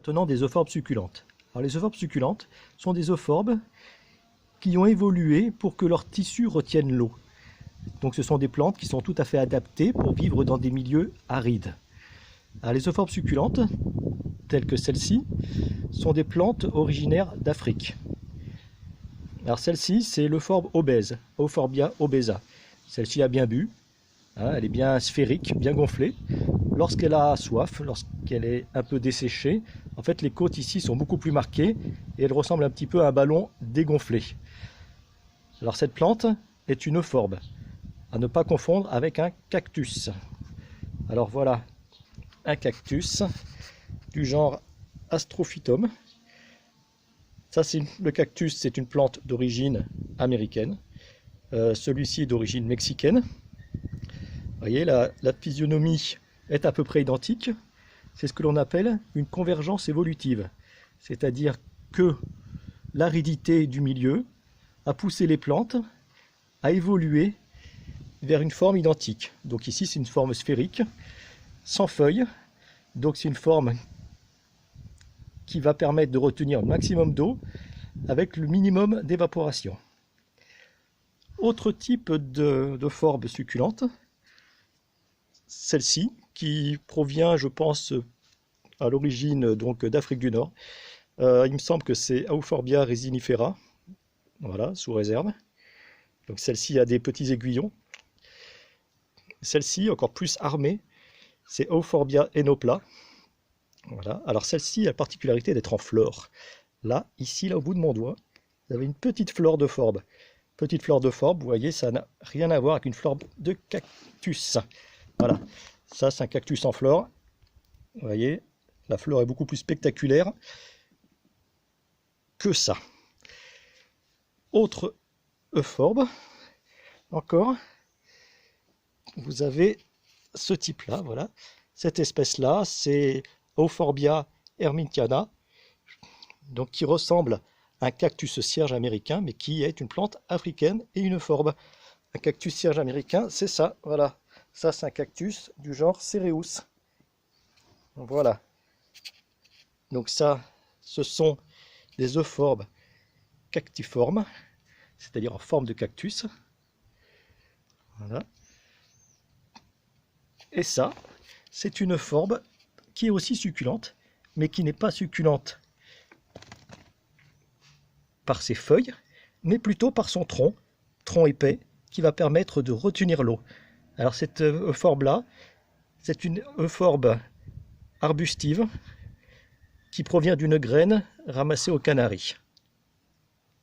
Maintenant des euphorbes succulentes. Alors les euphorbes succulentes sont des euphorbes qui ont évolué pour que leurs tissus retiennent l'eau. Donc ce sont des plantes qui sont tout à fait adaptées pour vivre dans des milieux arides. Alors, les euphorbes succulentes, telles que celles-ci, sont des plantes originaires d'Afrique. Alors celle-ci, c'est l'euphorbe obèse, Euphorbia obesa. Celle-ci a bien bu, hein, elle est bien sphérique, bien gonflée. Lorsqu'elle a soif, lorsqu'elle est un peu desséchée, en fait les côtes ici sont beaucoup plus marquées et elle ressemble un petit peu à un ballon dégonflé. Alors cette plante est une euphorbes, à ne pas confondre avec un cactus. Alors voilà un cactus du genre Astrophytum. Ça, le cactus, c'est une plante d'origine américaine. Celui-ci est d'origine mexicaine. Vous voyez, la physionomie est à peu près identique. C'est ce que l'on appelle une convergence évolutive. C'est-à-dire que l'aridité du milieu a poussé les plantes à évoluer vers une forme identique. Donc ici, c'est une forme sphérique, sans feuilles. Donc c'est une forme qui va permettre de retenir le maximum d'eau avec le minimum d'évaporation. Autre type d'euphorbes succulentes, celle-ci, qui provient, je pense, à l'origine donc d'Afrique du Nord. Il me semble que c'est Euphorbia resinifera, voilà, sous réserve. Donc celle-ci a des petits aiguillons. Celle-ci, encore plus armée, c'est Euphorbia enopla. Voilà. Alors celle-ci a la particularité d'être en flore. Là, ici, là, au bout de mon doigt, vous avez une petite flore d'euphorbes. Petite flore d'euphorbes, vous voyez, ça n'a rien à voir avec une flore de cactus. Voilà, ça c'est un cactus en flore. Vous voyez, la flore est beaucoup plus spectaculaire que ça. Autre euphorbe, encore, vous avez ce type-là, voilà. Cette espèce-là, c'est Euphorbia ermintiana, donc qui ressemble à un cactus cierge américain, mais qui est une plante africaine et une euphorbes. Un cactus cierge américain, c'est ça, voilà. Ça, c'est un cactus du genre Cereus. Voilà. Donc ça, ce sont des euphorbes cactiformes, c'est-à-dire en forme de cactus. Voilà. Et ça, c'est une euphorbes qui est aussi succulente, mais qui n'est pas succulente par ses feuilles, mais plutôt par son tronc épais, qui va permettre de retenir l'eau. Alors cette euphorbes-là, c'est une euphorbes arbustive qui provient d'une graine ramassée aux Canaries.